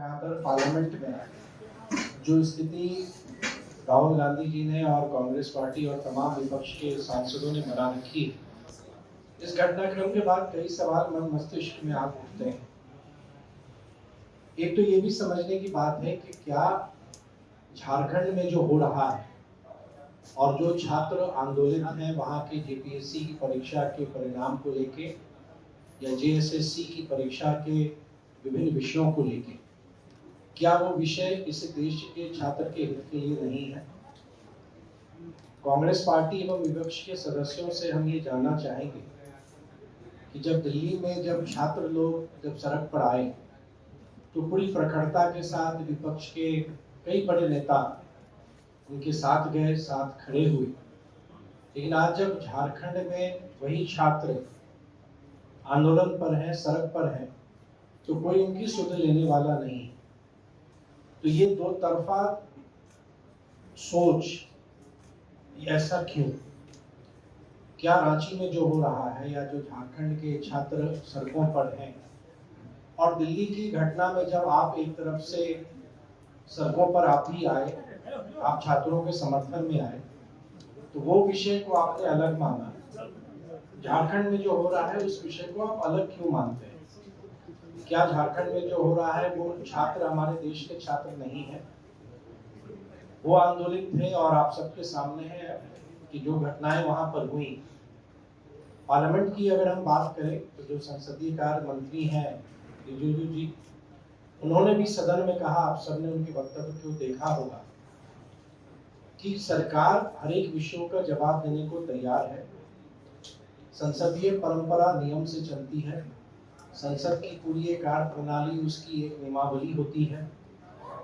यहाँ पर पार्लियामेंट में जो स्थिति राहुल गांधी जी ने और कांग्रेस पार्टी और तमाम विपक्ष के सांसदों ने बना रखी है, इस घटनाक्रम के बाद कई सवाल मन मस्तिष्क में आप उठते हैं। एक तो ये भी समझने की बात है कि क्या झारखंड में जो हो रहा है और जो छात्र आंदोलित हैं वहां के जेपीएससी की परीक्षा के परिणाम को लेके या जेएसएससी की परीक्षा के विभिन्न विषयों को लेके, क्या वो विषय इस देश के छात्र के हित के लिए नहीं है? कांग्रेस पार्टी एवं विपक्ष के सदस्यों से हम ये जानना चाहेंगे कि जब दिल्ली में जब छात्र लोग जब सड़क पर आए तो पूरी प्रखरता के साथ विपक्ष के कई बड़े नेता उनके साथ गए, साथ खड़े हुए। लेकिन आज जब झारखंड में वही छात्र आंदोलन पर हैं, सड़क पर हैं, तो कोई उनकी सुध लेने वाला नहीं। तो ये दो तरफा सोच, ऐसा क्यों? क्या रांची में जो हो रहा है या जो झारखंड के छात्र सड़कों पर हैं और दिल्ली की घटना में जब आप एक तरफ से सड़कों पर आप भी आए, आप छात्रों के समर्थन में आए, तो वो विषय को आपने अलग माना। झारखंड में जो हो रहा है उस विषय को आप अलग क्यों मानते हैं? क्या झारखंड में जो हो रहा है वो छात्र हमारे देश के छात्र नहीं है? वो आंदोलित थे और आप सबके सामने है कि जो घटनाएं वहां पर हुई। पार्लियामेंट की अगर हम बात करें तो जो संसदीय कार्य मंत्री हैं रिजिजू जी, उन्होंने भी सदन में कहा, आप सबने उनके वक्तव्य को देखा होगा, कि सरकार हर एक विषयों का जवाब देने को तैयार है। संसदीय परंपरा नियम से चलती है। संसद की पूरी एक कार्य प्रणाली, उसकी एक नियमावली होती है।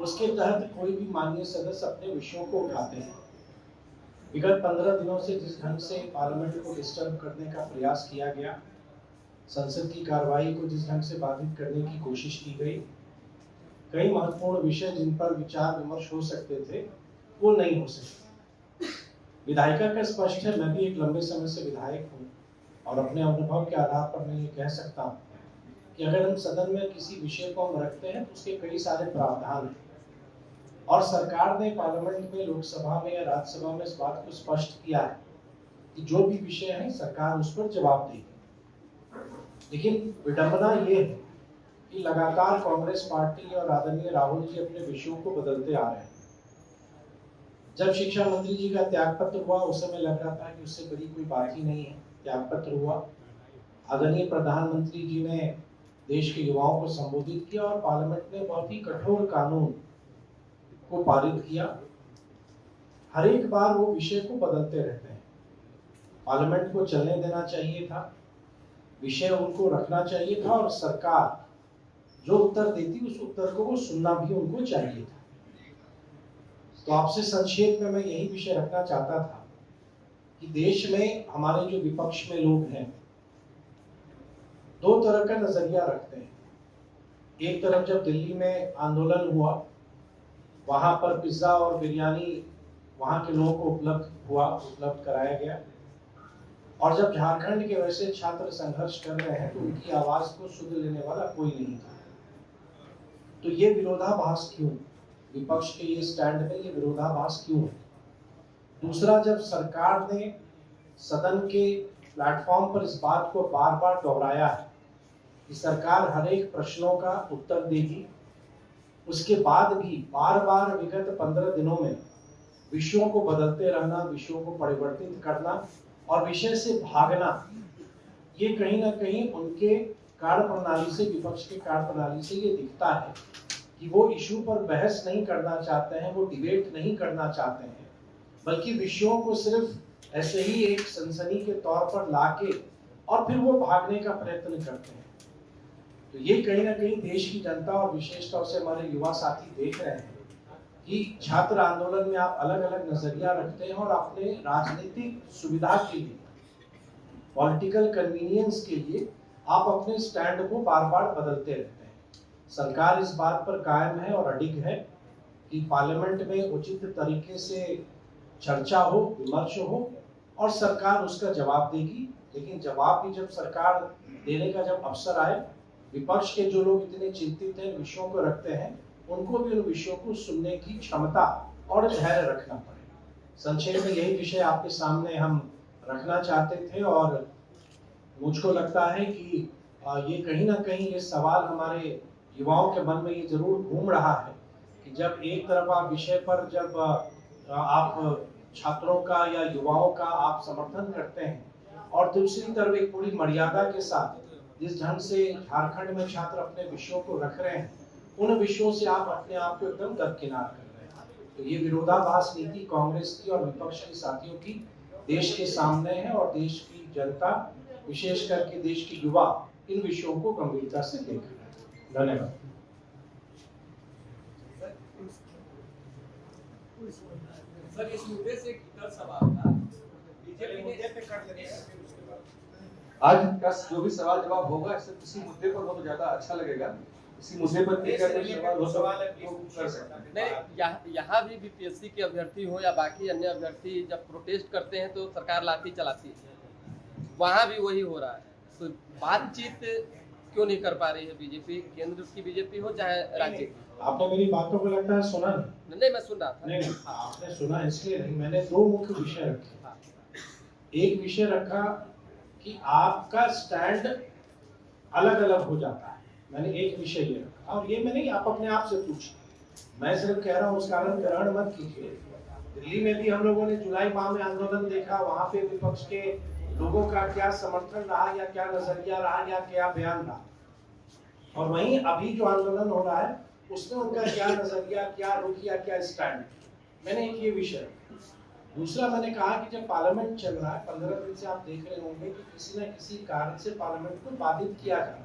उसके तहत कोई भी माननीय सदस्य अपने विषयों को उठाते हैं। विगत 15 दिनों से जिस ढंग से पार्लियामेंट को डिस्टर्ब करने का प्रयास किया गया, संसद की कार्रवाई को जिस ढंग से बाधित करने की कोशिश की गई, कई महत्वपूर्ण विषय जिन पर विचार विमर्श हो सकते थे वो नहीं हो सके। विधायिका का स्पष्ट है, मैं भी एक लंबे समय से विधायक हूँ और अपने अनुभव के आधार पर मैं ये कह सकता हूँ कि अगर हम सदन में किसी विषय को हम रखते हैं तो उसके कई सारे प्रावधान हैं और सरकार ने पार्लियामेंट में, लोकसभा में या राज्यसभा में इस बात को स्पष्ट किया है कि जो भी विषय है सरकार उस पर जवाब देगी। लेकिन विडंबना ये है कि लगातार कांग्रेस पार्टी और आदरणीय राहुल जी अपने विषयों को बदलते आ रहे हैं। जब शिक्षा मंत्री जी का त्याग पत्र हुआ उस समय लग रहा था कि उससे बड़ी कोई बात ही नहीं है, त्याग पत्र हुआ। आदरणीय प्रधानमंत्री जी ने देश के युवाओं को संबोधित किया और पार्लियामेंट ने बहुत ही कठोर कानून को पारित किया। हर एक बार वो विषय को बदलते रहते हैं। पार्लियामेंट को चलने देना चाहिए था, विषय उनको रखना चाहिए था और सरकार जो उत्तर देती उस उत्तर को वो सुनना भी उनको चाहिए था। तो आपसे संक्षेप में मैं यही विषय रखना चाहता था कि देश में हमारे जो विपक्ष में लोग हैं दो तरह का नजरिया रखते हैं। एक तरफ जब दिल्ली में आंदोलन हुआ, वहां पर पिज्जा और बिरयानी वहां के लोगों को उपलब्ध कराया गया, और जब झारखंड के वैसे छात्र संघर्ष कर रहे हैं तो उनकी आवाज को सुन लेने वाला कोई नहीं था। तो ये विरोधाभास क्यों? विपक्ष के ये स्टैंड में ये विरोधाभास क्यों है? दूसरा, जब सरकार ने सदन के प्लेटफॉर्म पर इस बात को बार बार दोहराया है कि सरकार हर एक प्रश्नों का उत्तर देगी, उसके बाद भी बार बार विगत 15 दिनों में विषयों को बदलते रहना, विषयों को परिवर्तित करना और विषय से भागना, ये कहीं ना कहीं उनके कार्य प्रणाली से, विपक्ष के कार्य प्रणाली से ये दिखता है कि वो इशू पर बहस नहीं करना चाहते हैं, वो डिबेट नहीं करना चाहते हैं, बल्कि विषयों को सिर्फ ऐसे ही एक सनसनी के तौर पर लाके और फिर वो भागने का प्रयत्न करते हैं। तो ये कहीं ना कहीं देश की जनता और विशेष तौर से हमारे युवा साथी देख रहे हैं कि छात्र आंदोलन में आप अलग अलग नजरिया रखते हैं और अपने राजनीतिक सुविधा के लिए, पॉलिटिकल कन्वीनियंस के लिए आप अपने स्टैंड को बार बार बदलते रहते हैं। सरकार इस बात पर कायम है और अडिग है कि पार्लियामेंट में उचित तरीके से चर्चा हो, विमर्श हो और सरकार उसका जवाब देगी। लेकिन जवाब भी जब सरकार देने का जब अवसर आए विपक्ष के जो लोग इतने चिंतित हैं, विषयों को रखते हैं, उनको भी उन विषयों को सुनने की क्षमता और धैर्य रखना पड़ेगा। संक्षेप में यही विषय आपके सामने हम रखना चाहते थे और मुझको लगता है कि ये कहीं ना कहीं ये सवाल हमारे युवाओं के मन में ये जरूर घूम रहा है कि जब एक तरफ आप विषय पर जब आप छात्रों का या युवाओं का आप समर्थन करते हैं और दूसरी तरफ एक पूरी मर्यादा के साथ जिस ढंग से झारखंड में छात्र अपने विषयों को रख रहे हैं, उन विषयों से आप अपने आप को एकदम दरकिनार कर रहे हैं। तो ये विरोधाभास नीति कांग्रेस की और विपक्ष के साथियों की देश के सामने है और देश की जनता, विशेष करके देश के युवा, इन विषयों को गंभीरता से देख रहे हैं। धन्यवाद। सर, इस मुद्दे से एक सवाल था, बीजेपी ने आज का जो भी सवाल जवाब होगा इससे किसी मुद्दे पर हो तो ज्यादा अच्छा लगेगा। इसी मुद्दे पर कोई सवाल हो तो कर सकता है। नहीं, यहाँ भी बीपीएससी के अभ्यर्थी हो या बाकी अन्य अभ्यर्थी जब प्रोटेस्ट करते हैं तो सरकार लाठी चलाती है, वहाँ भी वही हो रहा है। तो बातचीत क्यों नहीं कर पा रही है बीजेपी? केंद्र की बीजेपी हो चाहे राज्य की। आपने मेरी बातों को लगता है सुना नहीं, मैं सुन रहा था। नहीं, आपने सुना इसलिए नहीं। मैंने दो मुख्य विषय रखे। एक विषय रखा कि आपका स्टैंड अलग अलग हो जाता है, मैंने एक विषय ये रखा और ये मैंने आप अपने आप से पूछिए, मैं सिर्फ कह रहा हूँ उस कारण ग्रहण मत कीजिए। दिल्ली में भी हम लोगों ने जुलाई माह में आंदोलन देखा, वहां पे विपक्ष के लोगों का क्या समर्थन रहा या क्या नजरिया रहा या क्या बयान रहा, और वहीं अभी जो आंदोलन हो रहा है उसमें उनका क्या नजरिया, क्या रुख या क्या स्टैंड। मैंने एक ये विषय। दूसरा मैंने कहा कि जब पार्लियामेंट चल रहा है, 15 दिन से आप देख रहे होंगे कि किसी न किसी कारण से पार्लियामेंट को बाधित किया जा रहा है।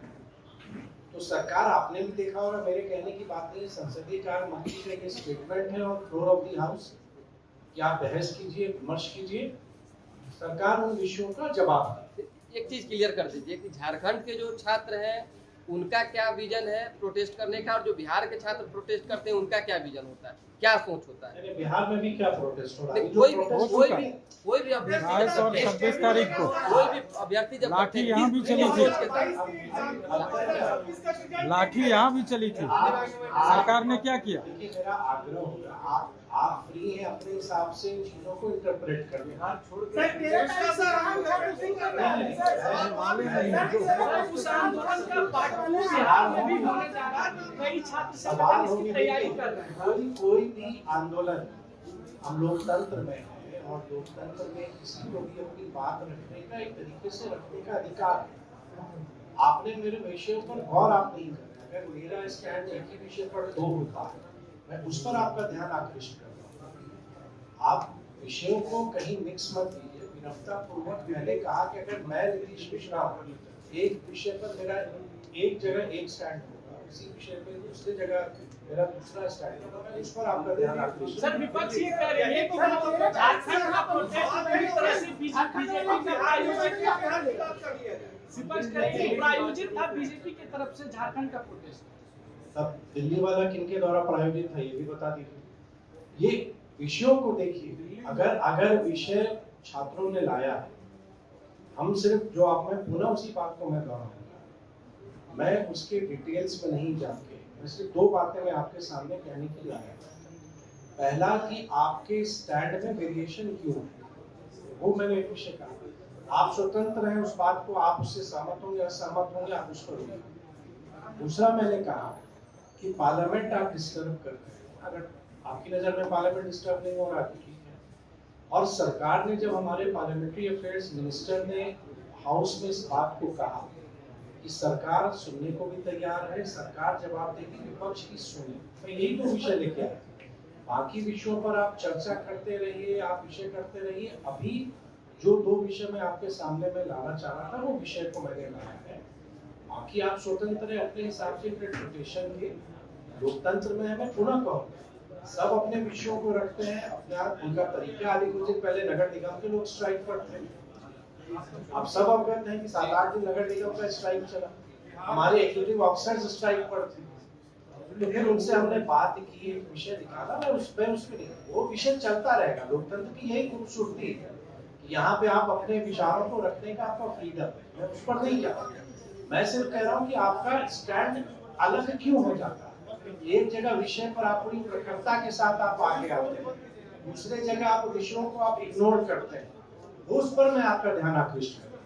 तो सरकार, आपने भी देखा होगा, मेरे कहने की बात नहीं, संसदीय कार्य मंत्री का ये स्टेटमेंट है और फ्लोर ऑफ द हाउस कि आप बहस कीजिए, विमर्श कीजिए, सरकार उन विषयों का जवाब दे। एक चीज क्लियर कर दीजिए कि झारखंड के जो छात्र हैं उनका क्या विजन है प्रोटेस्ट करने का, और जो बिहार के छात्र प्रोटेस्ट करते हैं उनका क्या विजन होता है, क्या सोच होता है? बिहार में भी क्या प्रोटेस्ट हो रहा है? कोई भी अभ्यर्थी और 26 तारीख को कोई भी अभ्यर्थी जब लाठी यहाँ भी चली थी, लाठी यहाँ भी चली थी, सरकार ने क्या किया? देखिए, मेरा आग्रह होगा, आप फ्री हैं अपने हिसाब से चीजों को इंटरप्रेट करने। सवाल होगी, कोई भी आंदोलन, हम लोकतंत्र में है और लोकतंत्र में किसी को भी अपनी बात रखने का, एक तरीके से रखने का अधिकार है। आपने मेरे विषयों पर गौर आप नहीं कर रहे। अगर मेरा स्टैंड एक ही विषय पर दो होता है, मैं उस पर आपका ध्यान आकृष्ट कर रहा हूँ। आप विषयों को कहीं मिक्स मत कीजिए। विनम्रता पूर्वक मैंने कहा कि अगर मैं नीतीश मिश्रा हूँ, एक विषय पर मेरा एक जगह एक स्टैंड होगा, उसी विषय पर दूसरी जगह मेरा दूसरा स्टैंड होगा, उस पर आपका ध्यान आकृष्ट। सर, विपक्ष ये कह रही है कि झारखंड का प्रोटेस्ट पूरी तरह से बीजेपी का प्रायोजित था, बीजेपी की तरफ से झारखंड का प्रोटेस्ट। तब दिल्ली वाला किनके द्वारा प्रायोजित था, ये भी बता दीजिए। ये विषयों को देखिए, अगर विषय छात्रों ने लाया है, हम सिर्फ जो आप में पुनः उसी बात को मैं दोहराऊंगा, मैं उसके डिटेल्स में नहीं जाके, मैं सिर्फ दो बातें मैं आपके सामने कहने के लिए आया। पहला कि आपके स्टैंड में वेरिएशन क्यों है, वो मैंने एक विषय कहा। आप स्वतंत्र हैं उस बात को, आप उससे सहमत होंगे असहमत होंगे, आप उस पर होंगे। दूसरा मैंने कहा कि पार्लियामेंट आप डिस्टर्ब करते हैं। अगर आपकी नजर में पार्लियामेंट डिस्टर्ब नहीं हो रहा तो ठीक है। और सरकार ने जब हमारे पार्लियामेंट्री अफेयर्स मिनिस्टर ने हाउस में इस बात को कहा कि सरकार सुनने को भी तैयार है, सरकार जवाब देगी, विपक्ष की सुने, तो यही तो विषय लेके आए। बाकी विषयों पर आप चर्चा करते रहिए, आप विषय करते रहिए। अभी जो दो विषय मैं आपके सामने में लाना चाह रहा था, वो विषय को मैंने लाया है। बाकी आप स्वतंत्र है अपने हिसाब से इंटरप्रिटेशन के, लोकतंत्र में है। मैं पुनः कहूँगा, सब अपने विषयों को रखते हैं, अपने आप उनका तरीका। आदि कुछ दिन पहले नगर निगम के लोग स्ट्राइक पर थे, आप सब अवगत हैं कि 7-8 दिन नगर निगम का स्ट्राइक चला, हमारे एग्जीक्यूटिव ऑफिसर्स स्ट्राइक पर थे। तो फिर उनसे हमने बात की, एक विषय निकाला, मैं उस पर वो विषय चलता रहेगा। लोकतंत्र की यही खूबसूरती है कि यहाँ पे आप अपने विचारों को रखने का आपका फ्रीडम है, मैं उस पर नहीं जाऊँगा। मैं सिर्फ कह रहा हूँ कि आपका स्टैंड अलग क्यों हो जाता है। एक जगह विषय पर आप पूरी प्रखरता के साथ आप आगे आते हैं, दूसरे जगह आप विषयों को आप इग्नोर करते हैं, उस पर मैं आपका ध्यान आकृष्ट करता हूं।